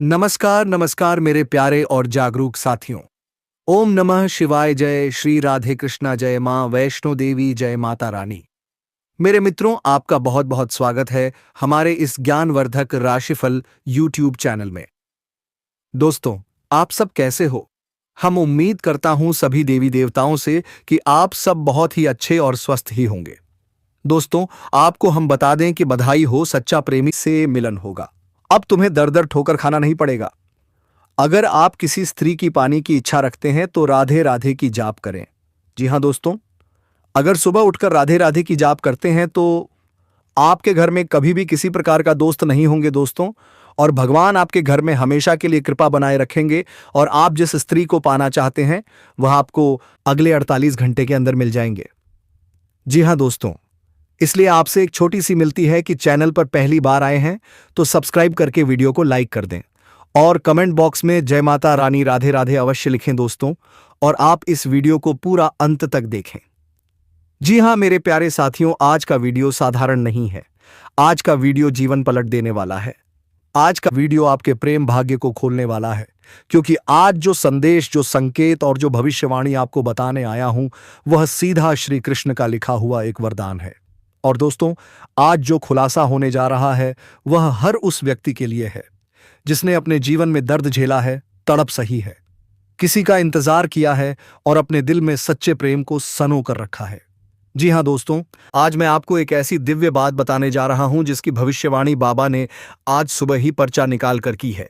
नमस्कार नमस्कार मेरे प्यारे और जागरूक साथियों। ओम नमः शिवाय। जय श्री राधे कृष्णा। जय मां वैष्णो देवी। जय माता रानी। मेरे मित्रों, आपका बहुत बहुत स्वागत है हमारे इस ज्ञानवर्धक राशिफल यूट्यूब चैनल में। दोस्तों, आप सब कैसे हो? हम उम्मीद करता हूं सभी देवी देवताओं से कि आप सब बहुत ही अच्छे और स्वस्थ ही होंगे। दोस्तों, आपको हम बता दें कि बधाई हो, सच्चा प्रेमी से मिलन होगा। अब तुम्हें दर दर ठोकर खाना नहीं पड़ेगा। अगर आप किसी स्त्री की पाने की इच्छा रखते हैं तो राधे राधे की जाप करें। जी हां दोस्तों, अगर सुबह उठकर राधे राधे की जाप करते हैं तो आपके घर में कभी भी किसी प्रकार का दोस्त नहीं होंगे दोस्तों, और भगवान आपके घर में हमेशा के लिए कृपा बनाए रखेंगे और आप जिस स्त्री को पाना चाहते हैं वह आपको अगले 48 घंटे के अंदर मिल जाएंगे। जी हां दोस्तों, इसलिए आपसे एक छोटी सी मिलती है कि चैनल पर पहली बार आए हैं तो सब्सक्राइब करके वीडियो को लाइक कर दें और कमेंट बॉक्स में जय माता रानी राधे राधे अवश्य लिखें दोस्तों, और आप इस वीडियो को पूरा अंत तक देखें। जी हां मेरे प्यारे साथियों, आज का वीडियो साधारण नहीं है। आज का वीडियो जीवन पलट देने वाला है। आज का वीडियो आपके प्रेम भाग्य को खोलने वाला है, क्योंकि आज जो संदेश, जो संकेत और जो भविष्यवाणी आपको बताने आया हूं वह सीधा श्री कृष्ण का लिखा हुआ एक वरदान है। और दोस्तों, आज जो खुलासा होने जा रहा है वह हर उस व्यक्ति के लिए है जिसने अपने जीवन में दर्द झेला है, तड़प सही है, किसी का इंतजार किया है और अपने दिल में सच्चे प्रेम को सनो कर रखा है। जी हां दोस्तों, आज मैं आपको एक ऐसी दिव्य बात बताने जा रहा हूं जिसकी भविष्यवाणी बाबा ने आज सुबह ही पर्चा निकाल कर की है।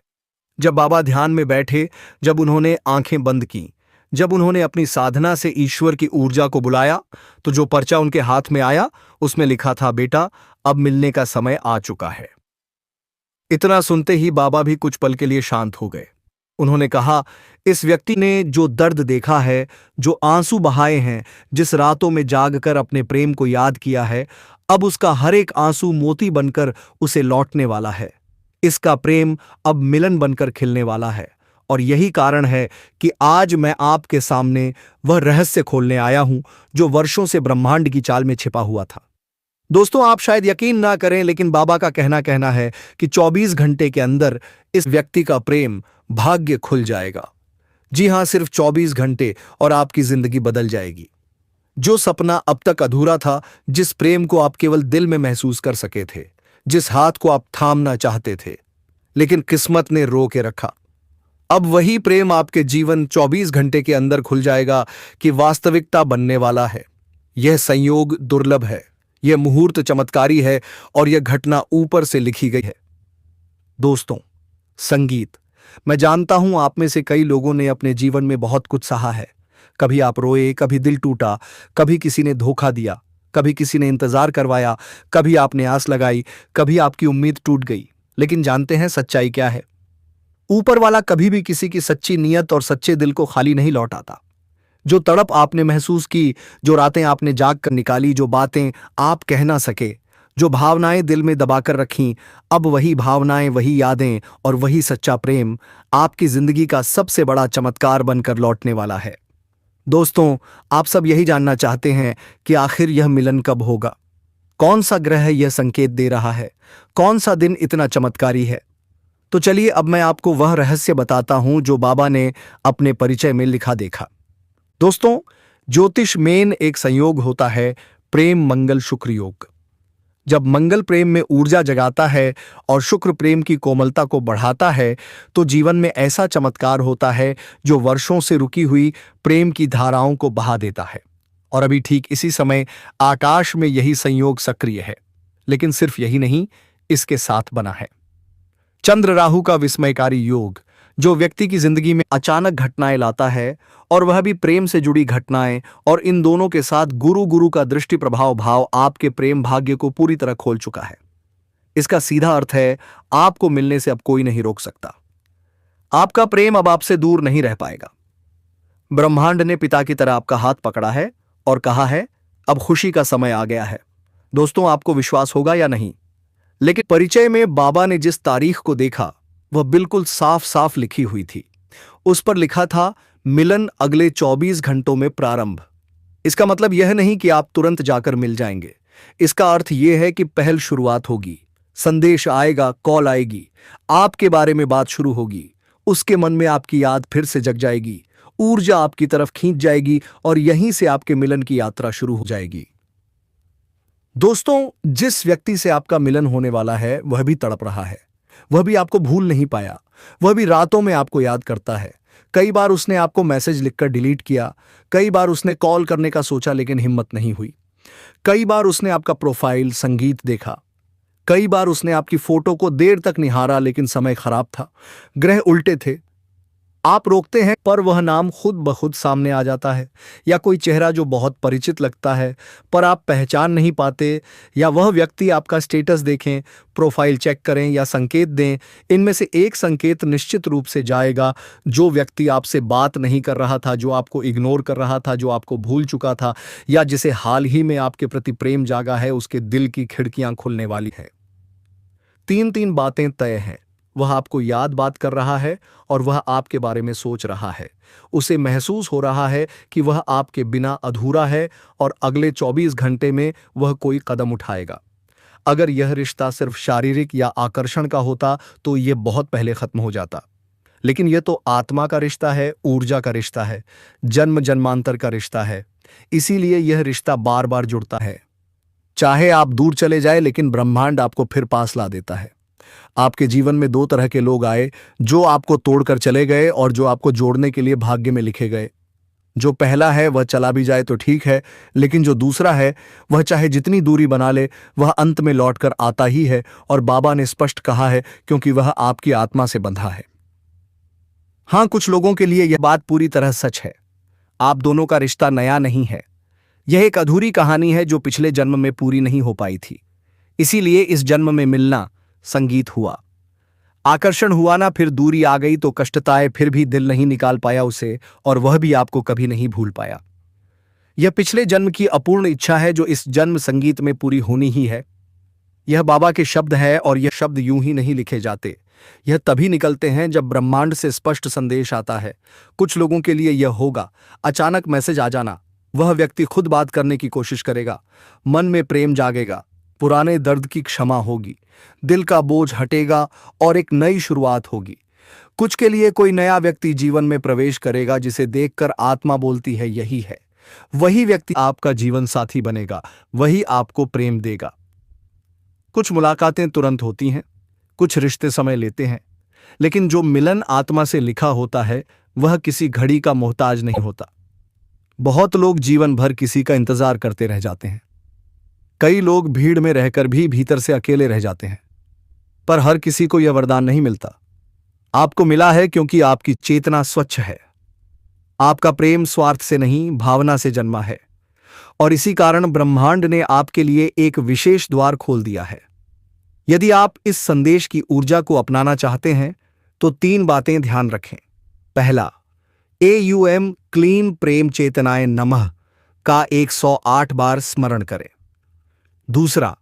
जब बाबा ध्यान में बैठे, जब उन्होंने आंखें बंद की, जब उन्होंने अपनी साधना से ईश्वर की ऊर्जा को बुलाया, तो जो पर्चा उनके हाथ में आया उसमें लिखा था, बेटा अब मिलने का समय आ चुका है। इतना सुनते ही बाबा भी कुछ पल के लिए शांत हो गए। उन्होंने कहा, इस व्यक्ति ने जो दर्द देखा है, जो आंसू बहाए हैं, जिस रातों में जागकर अपने प्रेम को याद किया है, अब उसका हर एक आंसू मोती बनकर उसे लौटने वाला है। इसका प्रेम अब मिलन बनकर खिलने वाला है। और यही कारण है कि आज मैं आपके सामने वह रहस्य खोलने आया हूं जो वर्षों से ब्रह्मांड की चाल में छिपा हुआ था। दोस्तों, आप शायद यकीन ना करें, लेकिन बाबा का कहना है कि 24 घंटे के अंदर इस व्यक्ति का प्रेम भाग्य खुल जाएगा। जी हां, सिर्फ 24 घंटे और आपकी जिंदगी बदल जाएगी। जो सपना अब तक अधूरा था, जिस प्रेम को आप केवल दिल में महसूस कर सके थे, जिस हाथ को आप थामना चाहते थे लेकिन किस्मत ने रो के रखा, अब वही प्रेम आपके जीवन 24 घंटे के अंदर खुल जाएगा कि वास्तविकता बनने वाला है। यह संयोग दुर्लभ है, यह मुहूर्त चमत्कारी है और यह घटना ऊपर से लिखी गई है। दोस्तों, संगीत। मैं जानता हूं आप में से कई लोगों ने अपने जीवन में बहुत कुछ सहा है। कभी आप रोए, कभी दिल टूटा, कभी किसी ने धोखा दिया, कभी किसी ने इंतजार करवाया, कभी आपने आस लगाई, कभी आपकी उम्मीद टूट गई। लेकिन जानते हैं सच्चाई क्या है? ऊपर वाला कभी भी किसी की सच्ची नीयत और सच्चे दिल को खाली नहीं लौटाता। जो तड़प आपने महसूस की, जो रातें आपने जाग कर निकाली, जो बातें आप कह ना सके, जो भावनाएं दिल में दबाकर रखीं, अब वही भावनाएं, वही यादें और वही सच्चा प्रेम आपकी जिंदगी का सबसे बड़ा चमत्कार बनकर लौटने वाला है। दोस्तों, आप सब यही जानना चाहते हैं कि आखिर यह मिलन कब होगा? कौन सा ग्रह यह संकेत दे रहा है? कौन सा दिन इतना चमत्कारी है? तो चलिए अब मैं आपको वह रहस्य बताता हूं जो बाबा ने अपने परिचय में लिखा देखा। दोस्तों, ज्योतिष में एक संयोग होता है, प्रेम मंगल शुक्र योग। जब मंगल प्रेम में ऊर्जा जगाता है और शुक्र प्रेम की कोमलता को बढ़ाता है तो जीवन में ऐसा चमत्कार होता है जो वर्षों से रुकी हुई प्रेम की धाराओं को बहा देता है। और अभी ठीक इसी समय आकाश में यही संयोग सक्रिय है। लेकिन सिर्फ यही नहीं, इसके साथ बना है चंद्र राहु का विस्मयकारी योग, जो व्यक्ति की जिंदगी में अचानक घटनाएं लाता है, और वह भी प्रेम से जुड़ी घटनाएं। और इन दोनों के साथ गुरु का दृष्टि प्रभाव भाव आपके प्रेम भाग्य को पूरी तरह खोल चुका है। इसका सीधा अर्थ है, आपको मिलने से अब कोई नहीं रोक सकता। आपका प्रेम अब आपसे दूर नहीं रह पाएगा। ब्रह्मांड ने पिता की तरह आपका हाथ पकड़ा है और कहा है, अब खुशी का समय आ गया है। दोस्तों, आपको विश्वास होगा या नहीं, लेकिन परिचय में बाबा ने जिस तारीख को देखा वह बिल्कुल साफ साफ लिखी हुई थी। उस पर लिखा था, मिलन अगले 24 घंटों में प्रारंभ। इसका मतलब यह नहीं कि आप तुरंत जाकर मिल जाएंगे। इसका अर्थ यह है कि पहल शुरुआत होगी, संदेश आएगा, कॉल आएगी, आपके बारे में बात शुरू होगी, उसके मन में आपकी याद फिर से जग जाएगी, ऊर्जा आपकी तरफ खींच जाएगी और यहीं से आपके मिलन की यात्रा शुरू हो जाएगी। दोस्तों, जिस व्यक्ति से आपका मिलन होने वाला है वह भी तड़प रहा है, वह भी आपको भूल नहीं पाया, वह भी रातों में आपको याद करता है। कई बार उसने आपको मैसेज लिखकर डिलीट किया, कई बार उसने कॉल करने का सोचा लेकिन हिम्मत नहीं हुई, कई बार उसने आपका प्रोफाइल संगीत देखा, कई बार उसने आपकी फोटो को देर तक निहारा लेकिन समय खराब था, ग्रह उल्टे थे। आप रोकते हैं पर वह नाम खुद ब खुद सामने आ जाता है, या कोई चेहरा जो बहुत परिचित लगता है पर आप पहचान नहीं पाते, या वह व्यक्ति आपका स्टेटस देखें, प्रोफाइल चेक करें या संकेत दें। इनमें से एक संकेत निश्चित रूप से जाएगा। जो व्यक्ति आपसे बात नहीं कर रहा था, जो आपको इग्नोर कर रहा था, जो आपको भूल चुका था, या जिसे हाल ही में आपके प्रति प्रेम जागा है, उसके दिल की खिड़कियां खुलने वाली है। तीन तीन बातें तय हैं। वह आपको याद बात कर रहा है और वह आपके बारे में सोच रहा है। उसे महसूस हो रहा है कि वह आपके बिना अधूरा है और अगले 24 घंटे में वह कोई कदम उठाएगा। अगर यह रिश्ता सिर्फ शारीरिक या आकर्षण का होता तो यह बहुत पहले खत्म हो जाता, लेकिन यह तो आत्मा का रिश्ता है, ऊर्जा का रिश्ता है, जन्म जन्मांतर का रिश्ता है। इसीलिए यह रिश्ता बार बार जुड़ता है। चाहे आप दूर चले जाए लेकिन ब्रह्मांड आपको फिर पास ला देता है। आपके जीवन में दो तरह के लोग आए, जो आपको तोड़कर चले गए और जो आपको जोड़ने के लिए भाग्य में लिखे गए। जो पहला है वह चला भी जाए तो ठीक है, लेकिन जो दूसरा है वह चाहे जितनी दूरी बना ले वह अंत में लौटकर आता ही है। और बाबा ने स्पष्ट कहा है, क्योंकि वह आपकी आत्मा से बंधा है। हां, कुछ लोगों के लिए यह बात पूरी तरह सच है। आप दोनों का रिश्ता नया नहीं है, यह एक अधूरी कहानी है जो पिछले जन्म में पूरी नहीं हो पाई थी। इसीलिए इस जन्म में मिलना, संगीत हुआ, आकर्षण हुआ ना, फिर दूरी आ गई तो कष्टताए, फिर भी दिल नहीं निकाल पाया उसे और वह भी आपको कभी नहीं भूल पाया। यह पिछले जन्म की अपूर्ण इच्छा है जो इस जन्म संगीत में पूरी होनी ही है। यह बाबा के शब्द है और यह शब्द यूं ही नहीं लिखे जाते, यह तभी निकलते हैं जब ब्रह्मांड से स्पष्ट संदेश आता है। कुछ लोगों के लिए यह होगा अचानक मैसेज आ जाना, वह व्यक्ति खुद बात करने की कोशिश करेगा, मन में प्रेम जागेगा, पुराने दर्द की क्षमा होगी, दिल का बोझ हटेगा और एक नई शुरुआत होगी। कुछ के लिए कोई नया व्यक्ति जीवन में प्रवेश करेगा जिसे देखकर आत्मा बोलती है यही है। वही व्यक्ति आपका जीवन साथी बनेगा, वही आपको प्रेम देगा। कुछ मुलाकातें तुरंत होती हैं, कुछ रिश्ते समय लेते हैं, लेकिन जो मिलन आत्मा से लिखा होता है वह किसी घड़ी का मोहताज नहीं होता। बहुत लोग जीवन भर किसी का इंतजार करते रह जाते हैं। कई लोग भीड़ में रहकर भी भीतर से अकेले रह जाते हैं, पर हर किसी को यह वरदान नहीं मिलता। आपको मिला है क्योंकि आपकी चेतना स्वच्छ है। आपका प्रेम स्वार्थ से नहीं, भावना से जन्मा है, और इसी कारण ब्रह्मांड ने आपके लिए एक विशेष द्वार खोल दिया है। यदि आप इस संदेश की ऊर्जा को अपनाना चाहते हैं तो 3 बातें ध्यान रखें। पहला, AUM क्लीन प्रेम चेतनाएं नमः का 108 बार स्मरण करें। दूसरा,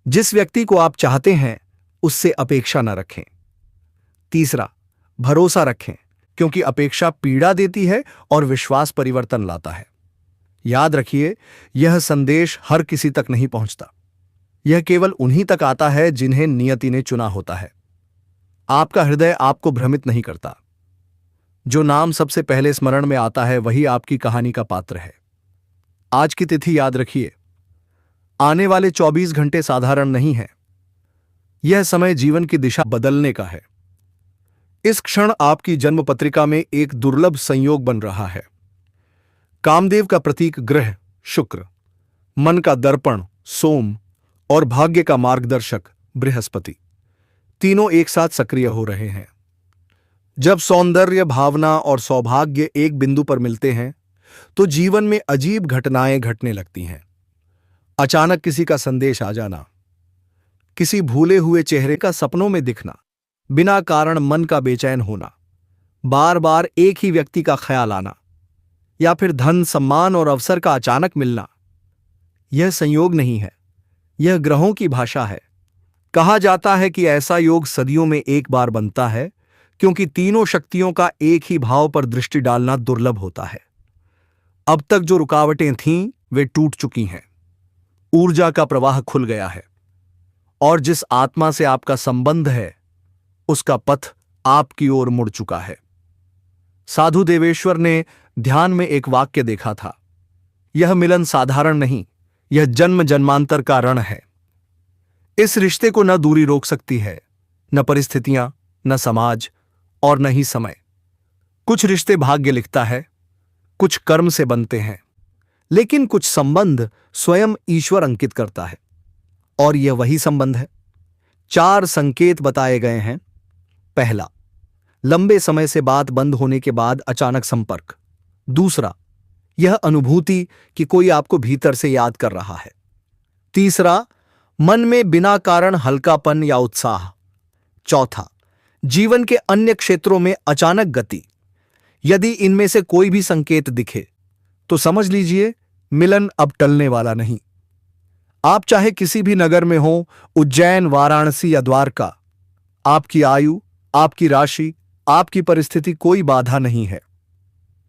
जिस व्यक्ति को आप चाहते हैं उससे अपेक्षा न रखें। तीसरा, भरोसा रखें, क्योंकि अपेक्षा पीड़ा देती है और विश्वास परिवर्तन लाता है। याद रखिए, यह संदेश हर किसी तक नहीं पहुंचता, यह केवल उन्हीं तक आता है जिन्हें नियति ने चुना होता है। आपका हृदय आपको भ्रमित नहीं करता। जो नाम सबसे पहले स्मरण में आता है वही आपकी कहानी का पात्र है। आज की तिथि याद रखिए, आने वाले 24 घंटे साधारण नहीं है। यह समय जीवन की दिशा बदलने का है। इस क्षण आपकी जन्म पत्रिका में एक दुर्लभ संयोग बन रहा है। कामदेव का प्रतीक ग्रह शुक्र, मन का दर्पण सोम और भाग्य का मार्गदर्शक बृहस्पति, तीनों एक साथ सक्रिय हो रहे हैं। जब सौंदर्य, भावना और सौभाग्य एक बिंदु पर मिलते हैं तो जीवन में अजीब घटनाएं घटने लगती हैं। अचानक किसी का संदेश आ जाना, किसी भूले हुए चेहरे का सपनों में दिखना, बिना कारण मन का बेचैन होना, बार बार एक ही व्यक्ति का ख्याल आना, या फिर धन, सम्मान और अवसर का अचानक मिलना। यह संयोग नहीं है, यह ग्रहों की भाषा है। कहा जाता है कि ऐसा योग सदियों में एक बार बनता है, क्योंकि तीनों शक्तियों का एक ही भाव पर दृष्टि डालना दुर्लभ होता है। अब तक जो रुकावटें थीं वे टूट चुकी हैं, ऊर्जा का प्रवाह खुल गया है और जिस आत्मा से आपका संबंध है उसका पथ आपकी ओर मुड़ चुका है। साधु देवेश्वर ने ध्यान में एक वाक्य देखा था, यह मिलन साधारण नहीं, यह जन्म जन्मांतर का ऋण है। इस रिश्ते को न दूरी रोक सकती है, न परिस्थितियां, न समाज और न ही समय। कुछ रिश्ते भाग्य लिखता है, कुछ कर्म से बनते हैं, लेकिन कुछ संबंध स्वयं ईश्वर अंकित करता है। और यह वही संबंध है। 4 संकेत बताए गए हैं। पहला, लंबे समय से बात बंद होने के बाद अचानक संपर्क। दूसरा, यह अनुभूति कि कोई आपको भीतर से याद कर रहा है। तीसरा, मन में बिना कारण हल्कापन या उत्साह। चौथा, जीवन के अन्य क्षेत्रों में अचानक गति। यदि इनमें से कोई भी संकेत दिखे तो समझ लीजिए मिलन अब टलने वाला नहीं। आप चाहे किसी भी नगर में हो, उज्जैन, वाराणसी या द्वारका, आपकी आयु, आपकी राशि, आपकी परिस्थिति कोई बाधा नहीं है।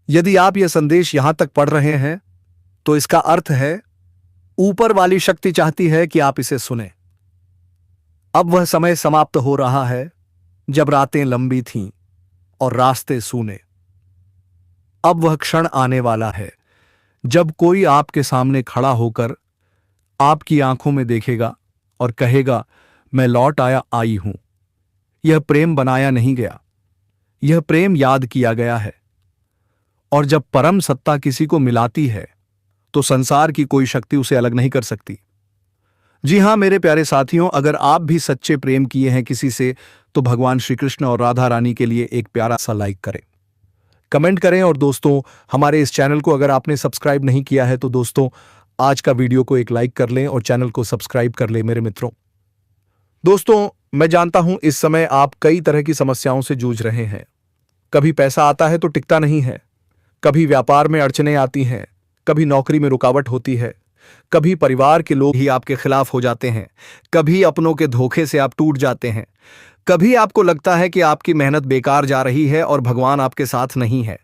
यदि आप यह संदेश यहां तक पढ़ रहे हैं तो इसका अर्थ है ऊपर वाली शक्ति चाहती है कि आप इसे सुने। अब वह समय समाप्त हो रहा है जब रातें लंबी थीं और रास्ते सूने। अब वह क्षण आने वाला है जब कोई आपके सामने खड़ा होकर आपकी आंखों में देखेगा और कहेगा, मैं लौट आई हूं। यह प्रेम बनाया नहीं गया, यह प्रेम याद किया गया है। और जब परम सत्ता किसी को मिलाती है तो संसार की कोई शक्ति उसे अलग नहीं कर सकती। जी हां मेरे प्यारे साथियों, अगर आप भी सच्चे प्रेम किए हैं किसी से तो भगवान श्री कृष्ण और राधा रानी के लिए एक प्यारा सा लाइक करें, कमेंट करें। और दोस्तों, हमारे इस चैनल को अगर आपने सब्सक्राइब नहीं किया है तो दोस्तों आज का वीडियो को एक लाइक कर लें और चैनल को सब्सक्राइब कर लें मेरे मित्रों। दोस्तों, मैं जानता हूं इस समय आप कई तरह की समस्याओं से जूझ रहे हैं। कभी पैसा आता है तो टिकता नहीं है, कभी व्यापार में अड़चनें आती हैं, कभी नौकरी में रुकावट होती है, कभी परिवार के लोग ही आपके खिलाफ हो जाते हैं, कभी अपनों के धोखे से आप टूट जाते हैं, कभी आपको लगता है कि आपकी मेहनत बेकार जा रही है और भगवान आपके साथ नहीं है।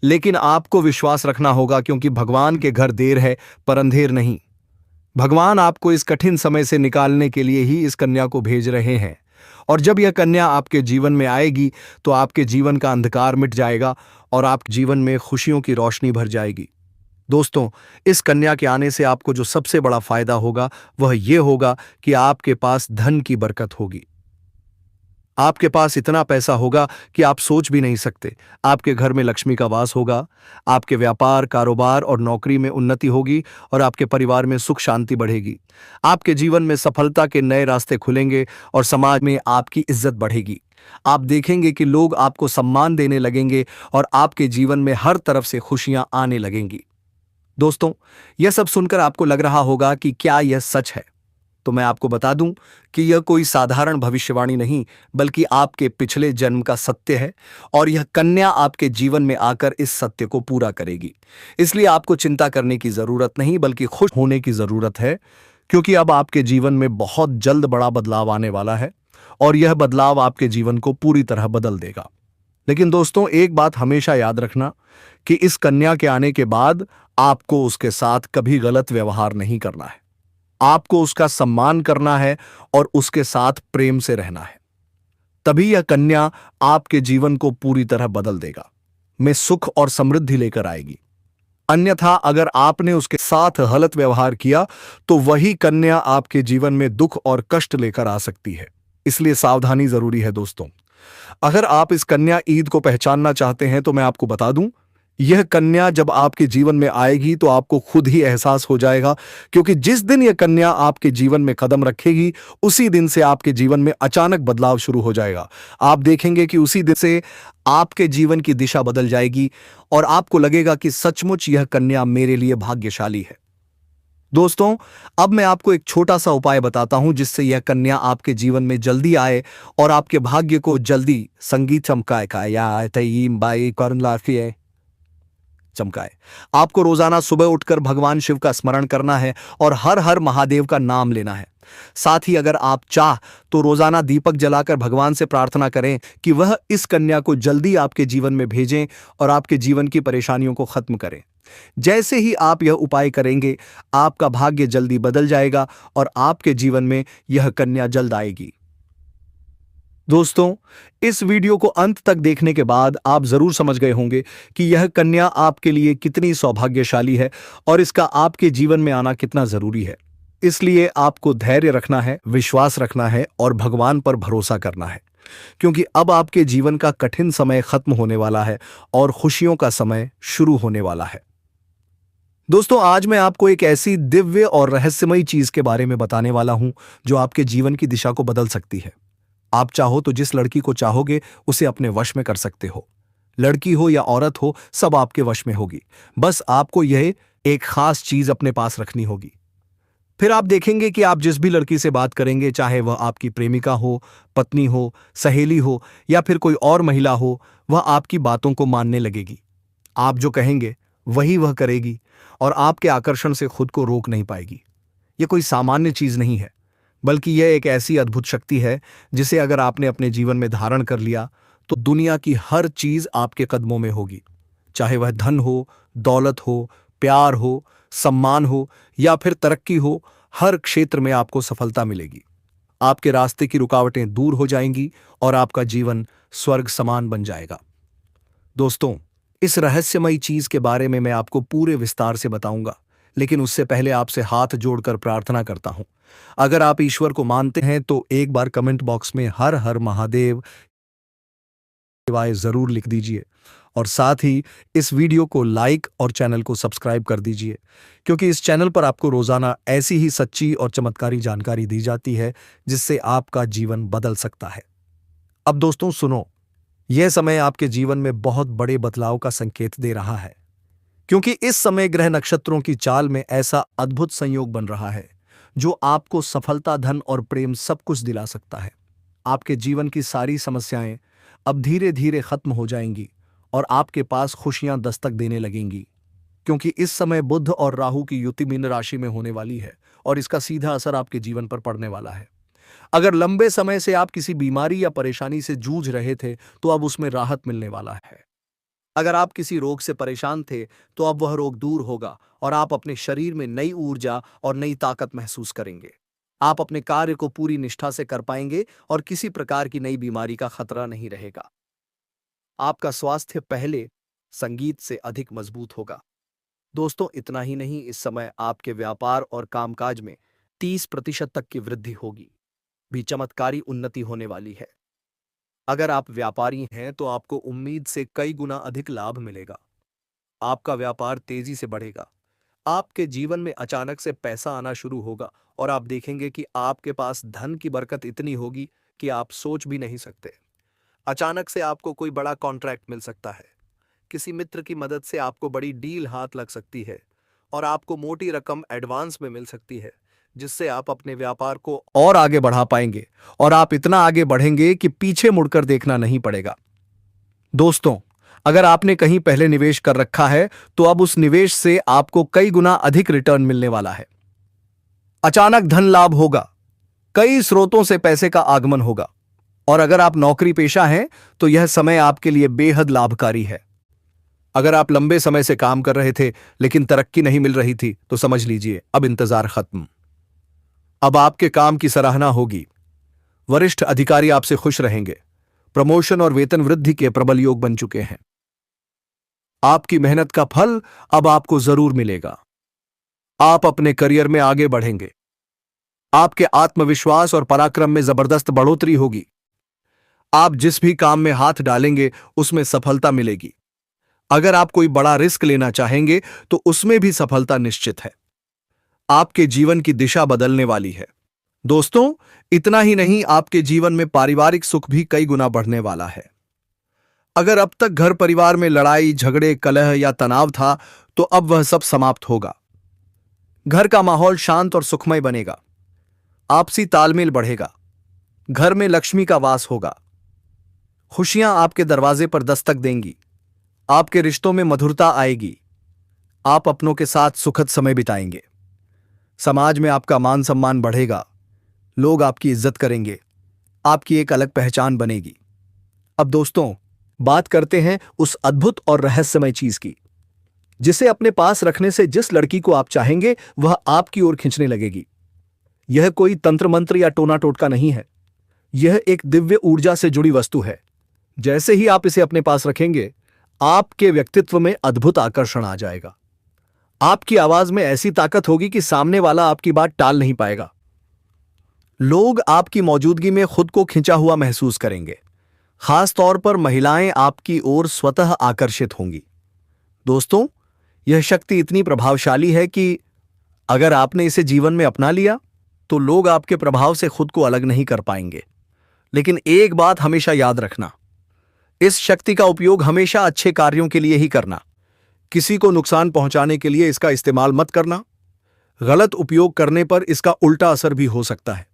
लेकिन आपको विश्वास रखना होगा, क्योंकि भगवान के घर देर है पर अंधेर नहीं। भगवान आपको इस कठिन समय से निकालने के लिए ही इस कन्या को भेज रहे हैं। और जब यह कन्या आपके जीवन में आएगी तो आपके जीवन का अंधकार मिट जाएगा और आपके जीवन में खुशियों की रोशनी भर जाएगी। दोस्तों, इस कन्या के आने से आपको जो सबसे बड़ा फायदा होगा वह यह होगा कि आपके पास धन की बरकत होगी। आपके पास इतना पैसा होगा कि आप सोच भी नहीं सकते। आपके घर में लक्ष्मी का वास होगा, आपके व्यापार, कारोबार और नौकरी में उन्नति होगी और आपके परिवार में सुख शांति बढ़ेगी। आपके जीवन में सफलता के नए रास्ते खुलेंगे और समाज में आपकी इज्जत बढ़ेगी। आप देखेंगे कि लोग आपको सम्मान देने लगेंगे और आपके जीवन में हर तरफ से खुशियां आने लगेंगी। दोस्तों, यह सब सुनकर आपको लग रहा होगा कि क्या यह सच है? तो मैं आपको बता दूं कि यह कोई साधारण भविष्यवाणी नहीं, बल्कि आपके पिछले जन्म का सत्य है और यह कन्या आपके जीवन में आकर इस सत्य को पूरा करेगी। इसलिए आपको चिंता करने की जरूरत नहीं, बल्कि खुश होने की जरूरत है, क्योंकि अब आपके जीवन में बहुत जल्द बड़ा बदलाव आने वाला है और यह बदलाव आपके जीवन को पूरी तरह बदल देगा। लेकिन दोस्तों, एक बात हमेशा याद रखना कि इस कन्या के आने के बाद आपको उसके साथ कभी गलत व्यवहार नहीं करना है। आपको उसका सम्मान करना है और उसके साथ प्रेम से रहना है। तभी यह कन्या आपके जीवन को पूरी तरह बदल देगा, में सुख और समृद्धि लेकर आएगी। अन्यथा अगर आपने उसके साथ गलत व्यवहार किया तो वही कन्या आपके जीवन में दुख और कष्ट लेकर आ सकती है। इसलिए सावधानी जरूरी है दोस्तों। अगर आप इस कन्या ईद को पहचानना चाहते हैं तो मैं आपको बता दूं, यह कन्या जब आपके जीवन में आएगी तो आपको खुद ही एहसास हो जाएगा, क्योंकि जिस दिन यह कन्या आपके जीवन में कदम रखेगी उसी दिन से आपके जीवन में अचानक बदलाव शुरू हो जाएगा। आप देखेंगे कि उसी दिन से आपके जीवन की दिशा बदल जाएगी और आपको लगेगा कि सचमुच यह कन्या मेरे लिए भाग्यशाली है। दोस्तों, अब मैं आपको एक छोटा सा उपाय बताता हूं जिससे यह कन्या आपके जीवन में जल्दी आए और आपके भाग्य को जल्दी संगीत चमकाए। आपको रोजाना सुबह उठकर भगवान शिव का स्मरण करना है और हर हर महादेव का नाम लेना है। साथ ही अगर आप चाह तो रोजाना दीपक जलाकर भगवान से प्रार्थना करें कि वह इस कन्या को जल्दी आपके जीवन में भेजें और आपके जीवन की परेशानियों को खत्म करें। जैसे ही आप यह उपाय करेंगे, आपका भाग्य जल्दी बदल जाएगा और आपके जीवन में यह कन्या जल्द आएगी। दोस्तों, इस वीडियो को अंत तक देखने के बाद आप जरूर समझ गए होंगे कि यह कन्या आपके लिए कितनी सौभाग्यशाली है और इसका आपके जीवन में आना कितना जरूरी है। इसलिए आपको धैर्य रखना है, विश्वास रखना है और भगवान पर भरोसा करना है, क्योंकि अब आपके जीवन का कठिन समय खत्म होने वाला है और खुशियों का समय शुरू होने वाला है। दोस्तों, आज मैं आपको एक ऐसी दिव्य और रहस्यमयी चीज के बारे में बताने वाला हूं जो आपके जीवन की दिशा को बदल सकती है। आप चाहो तो जिस लड़की को चाहोगे उसे अपने वश में कर सकते हो। लड़की हो या औरत हो, सब आपके वश में होगी। बस आपको यह एक खास चीज अपने पास रखनी होगी। फिर आप देखेंगे कि आप जिस भी लड़की से बात करेंगे, चाहे वह आपकी प्रेमिका हो, पत्नी हो, सहेली हो या फिर कोई और महिला हो, वह आपकी बातों को मानने लगेगी। आप जो कहेंगे वही वह करेगी और आपके आकर्षण से खुद को रोक नहीं पाएगी। यह कोई सामान्य चीज नहीं है, बल्कि यह एक ऐसी अद्भुत शक्ति है जिसे अगर आपने अपने जीवन में धारण कर लिया तो दुनिया की हर चीज आपके कदमों में होगी। चाहे वह धन हो, दौलत हो, प्यार हो, सम्मान हो या फिर तरक्की हो, हर क्षेत्र में आपको सफलता मिलेगी। आपके रास्ते की रुकावटें दूर हो जाएंगी और आपका जीवन स्वर्ग समान बन जाएगा। दोस्तों, इस रहस्यमयी चीज के बारे में मैं आपको पूरे विस्तार से बताऊंगा, लेकिन उससे पहले आपसे हाथ जोड़कर प्रार्थना करता हूं। अगर आप ईश्वर को मानते हैं तो एक बार कमेंट बॉक्स में हर हर महादेव शिवाय जरूर लिख दीजिए और साथ ही इस वीडियो को लाइक और चैनल को सब्सक्राइब कर दीजिए, क्योंकि इस चैनल पर आपको रोजाना ऐसी ही सच्ची और चमत्कारी जानकारी दी जाती है जिससे आपका जीवन बदल सकता है। अब दोस्तों सुनो, यह समय आपके जीवन में बहुत बड़े बदलाव का संकेत दे रहा है, क्योंकि इस समय ग्रह नक्षत्रों की चाल में ऐसा अद्भुत संयोग बन रहा है जो आपको सफलता, धन और प्रेम सब कुछ दिला सकता है। आपके जीवन की सारी समस्याएं अब धीरे धीरे खत्म हो जाएंगी और आपके पास खुशियां दस्तक देने लगेंगी, क्योंकि इस समय बुध और राहु की युति मीन राशि में होने वाली है और इसका सीधा असर आपके जीवन पर पड़ने वाला है। अगर लंबे समय से आप किसी बीमारी या परेशानी से जूझ रहे थे तो अब उसमें राहत मिलने वाला है। अगर आप किसी रोग से परेशान थे तो अब वह रोग दूर होगा और आप अपने शरीर में नई ऊर्जा और नई ताकत महसूस करेंगे। आप अपने कार्य को पूरी निष्ठा से कर पाएंगे और किसी प्रकार की नई बीमारी का खतरा नहीं रहेगा। आपका स्वास्थ्य पहले संगीत से अधिक मजबूत होगा। दोस्तों, इतना ही नहीं, इस समय आपके व्यापार और कामकाज में 30% तक की वृद्धि होगी। भी चमत्कारी उन्नति होने वाली है। अगर आप व्यापारी हैं तो आपको उम्मीद से कई गुना अधिक लाभ मिलेगा। आपका व्यापार तेजी से बढ़ेगा। आपके जीवन में अचानक से पैसा आना शुरू होगा और आप देखेंगे कि आपके पास धन की बरकत इतनी होगी कि आप सोच भी नहीं सकते। अचानक से आपको कोई बड़ा कॉन्ट्रैक्ट मिल सकता है। किसी मित्र की मदद से आपको बड़ी डील हाथ लग सकती है और आपको मोटी रकम एडवांस में मिल सकती है, जिससे आप अपने व्यापार को और आगे बढ़ा पाएंगे और आप इतना आगे बढ़ेंगे कि पीछे मुड़कर देखना नहीं पड़ेगा। दोस्तों, अगर आपने कहीं पहले निवेश कर रखा है तो अब उस निवेश से आपको कई गुना अधिक रिटर्न मिलने वाला है। अचानक धन लाभ होगा, कई स्रोतों से पैसे का आगमन होगा और अगर आप नौकरी पेशा हैं तो यह समय आपके लिए बेहद लाभकारी है। अगर आप लंबे समय से काम कर रहे थे लेकिन तरक्की नहीं मिल रही थी तो समझ लीजिए अब इंतजार खत्म। अब आपके काम की सराहना होगी। वरिष्ठ अधिकारी आपसे खुश रहेंगे। प्रमोशन और वेतन वृद्धि के प्रबल योग बन चुके हैं। आपकी मेहनत का फल अब आपको जरूर मिलेगा। आप अपने करियर में आगे बढ़ेंगे। आपके आत्मविश्वास और पराक्रम में जबरदस्त बढ़ोतरी होगी। आप जिस भी काम में हाथ डालेंगे उसमें सफलता मिलेगी। अगर आप कोई बड़ा रिस्क लेना चाहेंगे तो उसमें भी सफलता निश्चित है। आपके जीवन की दिशा बदलने वाली है। दोस्तों, इतना ही नहीं, आपके जीवन में पारिवारिक सुख भी कई गुना बढ़ने वाला है। अगर अब तक घर परिवार में लड़ाई, झगड़े, कलह या तनाव था तो अब वह सब समाप्त होगा। घर का माहौल शांत और सुखमय बनेगा। आपसी तालमेल बढ़ेगा। घर में लक्ष्मी का वास होगा। खुशियां आपके दरवाजे पर दस्तक देंगी। आपके रिश्तों में मधुरता आएगी। आप अपनों के साथ सुखद समय बिताएंगे। समाज में आपका मान सम्मान बढ़ेगा। लोग आपकी इज्जत करेंगे। आपकी एक अलग पहचान बनेगी। अब दोस्तों, बात करते हैं उस अद्भुत और रहस्यमय चीज की जिसे अपने पास रखने से जिस लड़की को आप चाहेंगे वह आपकी ओर खींचने लगेगी। यह कोई तंत्र मंत्र या टोना टोटका नहीं है, यह एक दिव्य ऊर्जा से जुड़ी वस्तु है। जैसे ही आप इसे अपने पास रखेंगे, आपके व्यक्तित्व में अद्भुत आकर्षण आ जाएगा। आपकी आवाज में ऐसी ताकत होगी कि सामने वाला आपकी बात टाल नहीं पाएगा। लोग आपकी मौजूदगी में खुद को खिंचा हुआ महसूस करेंगे। खास तौर पर महिलाएं आपकी ओर स्वतः आकर्षित होंगी। दोस्तों, यह शक्ति इतनी प्रभावशाली है कि अगर आपने इसे जीवन में अपना लिया तो लोग आपके प्रभाव से खुद को अलग नहीं कर पाएंगे। लेकिन एक बात हमेशा याद रखना, इस शक्ति का उपयोग हमेशा अच्छे कार्यों के लिए ही करना। किसी को नुकसान पहुंचाने के लिए इसका इस्तेमाल मत करना। गलत उपयोग करने पर इसका उल्टा असर भी हो सकता है।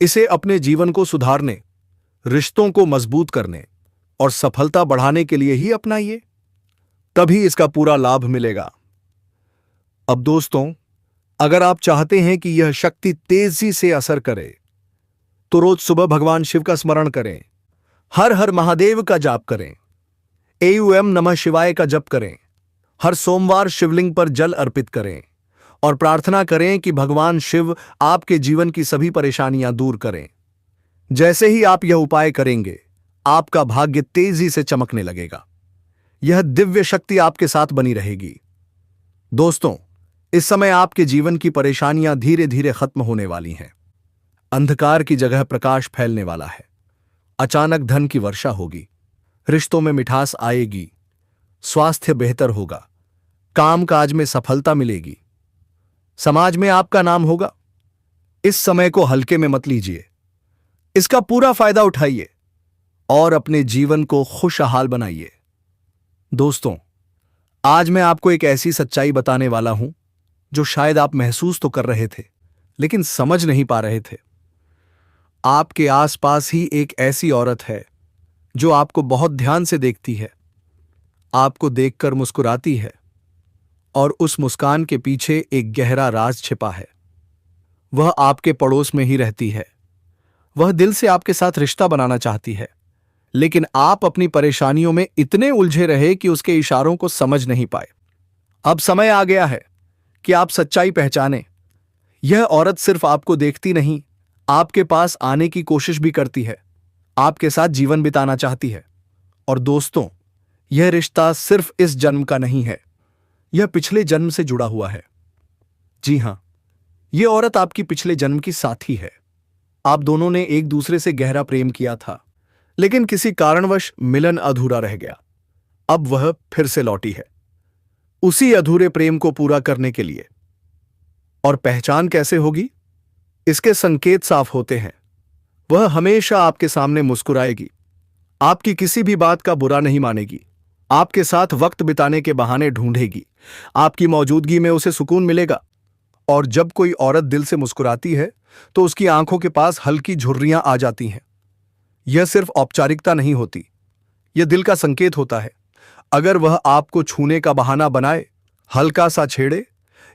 इसे अपने जीवन को सुधारने, रिश्तों को मजबूत करने और सफलता बढ़ाने के लिए ही अपनाइए, तभी इसका पूरा लाभ मिलेगा। अब दोस्तों, अगर आप चाहते हैं कि यह शक्ति तेजी से असर करे तो रोज सुबह भगवान शिव का स्मरण करें, हर हर महादेव का जाप करें, एयूएम नमः शिवाय का जप करें, हर सोमवार शिवलिंग पर जल अर्पित करें और प्रार्थना करें कि भगवान शिव आपके जीवन की सभी परेशानियां दूर करें। जैसे ही आप यह उपाय करेंगे, आपका भाग्य तेजी से चमकने लगेगा। यह दिव्य शक्ति आपके साथ बनी रहेगी। दोस्तों, इस समय आपके जीवन की परेशानियां धीरे धीरे खत्म होने वाली हैं। अंधकार की जगह प्रकाश फैलने वाला है। अचानक धन की वर्षा होगी, रिश्तों में मिठास आएगी, स्वास्थ्य बेहतर होगा, कामकाज में सफलता मिलेगी, समाज में आपका नाम होगा। इस समय को हल्के में मत लीजिए, इसका पूरा फायदा उठाइए और अपने जीवन को खुशहाल बनाइए। दोस्तों, आज मैं आपको एक ऐसी सच्चाई बताने वाला हूं जो शायद आप महसूस तो कर रहे थे लेकिन समझ नहीं पा रहे थे। आपके आसपास ही एक ऐसी औरत है जो आपको बहुत ध्यान से देखती है, आपको देखकर मुस्कुराती है और उस मुस्कान के पीछे एक गहरा राज छिपा है। वह आपके पड़ोस में ही रहती है। वह दिल से आपके साथ रिश्ता बनाना चाहती है, लेकिन आप अपनी परेशानियों में इतने उलझे रहे कि उसके इशारों को समझ नहीं पाए। अब समय आ गया है कि आप सच्चाई पहचानें। यह औरत सिर्फ आपको देखती नहीं, आपके पास आने की कोशिश भी करती है, आपके साथ जीवन बिताना चाहती है। और दोस्तों, यह रिश्ता सिर्फ इस जन्म का नहीं है, यह पिछले जन्म से जुड़ा हुआ है। जी हां, यह औरत आपकी पिछले जन्म की साथी है। आप दोनों ने एक दूसरे से गहरा प्रेम किया था, लेकिन किसी कारणवश मिलन अधूरा रह गया। अब वह फिर से लौटी है, उसी अधूरे प्रेम को पूरा करने के लिए। और पहचान कैसे होगी? इसके संकेत साफ होते हैं। वह हमेशा आपके सामने मुस्कुराएगी, आपकी किसी भी बात का बुरा नहीं मानेगी, आपके साथ वक्त बिताने के बहाने ढूंढेगी। आपकी मौजूदगी में उसे सुकून मिलेगा। और जब कोई औरत दिल से मुस्कुराती है तो उसकी आंखों के पास हल्की झुर्रियां आ जाती हैं। यह सिर्फ औपचारिकता नहीं होती, यह दिल का संकेत होता है। अगर वह आपको छूने का बहाना बनाए, हल्का सा छेड़े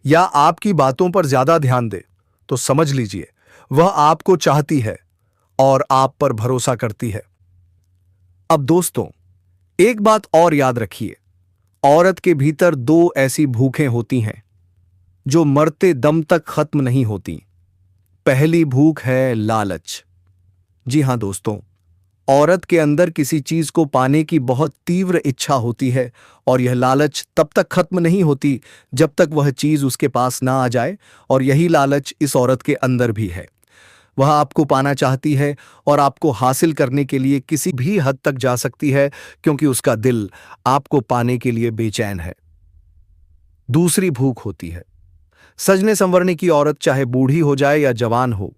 या आपकी बातों पर ज्यादा ध्यान दे, तो समझ लीजिए वह आपको चाहती है और आप पर भरोसा करती है। अब दोस्तों, एक बात और याद रखिए, औरत के भीतर दो ऐसी भूखें होती हैं जो मरते दम तक खत्म नहीं होती। पहली भूख है लालच। जी हां दोस्तों, औरत के अंदर किसी चीज को पाने की बहुत तीव्र इच्छा होती है और यह लालच तब तक खत्म नहीं होती जब तक वह चीज उसके पास ना आ जाए। और यही लालच इस औरत के अंदर भी है। वह आपको पाना चाहती है और आपको हासिल करने के लिए किसी भी हद तक जा सकती है, क्योंकि उसका दिल आपको पाने के लिए बेचैन है। दूसरी भूख होती है सजने संवरने की। औरत चाहे बूढ़ी हो जाए या जवान हो,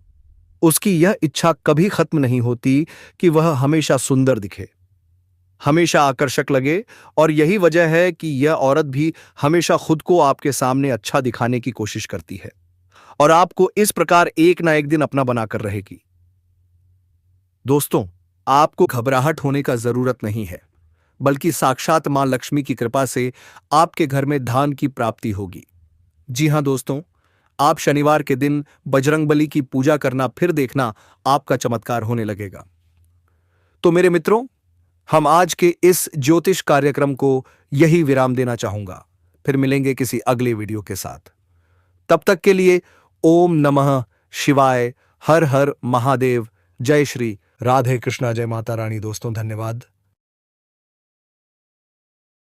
उसकी यह इच्छा कभी खत्म नहीं होती कि वह हमेशा सुंदर दिखे, हमेशा आकर्षक लगे। और यही वजह है कि यह औरत भी हमेशा खुद को आपके सामने अच्छा दिखाने की कोशिश करती है और आपको इस प्रकार एक ना एक दिन अपना बनाकर रहेगी। दोस्तों, आपको घबराहट होने का जरूरत नहीं है, बल्कि साक्षात मां लक्ष्मी की कृपा से आपके घर में धन की प्राप्ति होगी। जी हां दोस्तों, आप शनिवार के दिन बजरंगबली की पूजा करना, फिर देखना आपका चमत्कार होने लगेगा। तो मेरे मित्रों, हम आज के इस ज्योतिष कार्यक्रम को यही विराम देना चाहूंगा। फिर मिलेंगे किसी अगले वीडियो के साथ। तब तक के लिए ओम नमः शिवाय, हर हर महादेव, जय श्री राधे कृष्णा, जय माता रानी। दोस्तों धन्यवाद।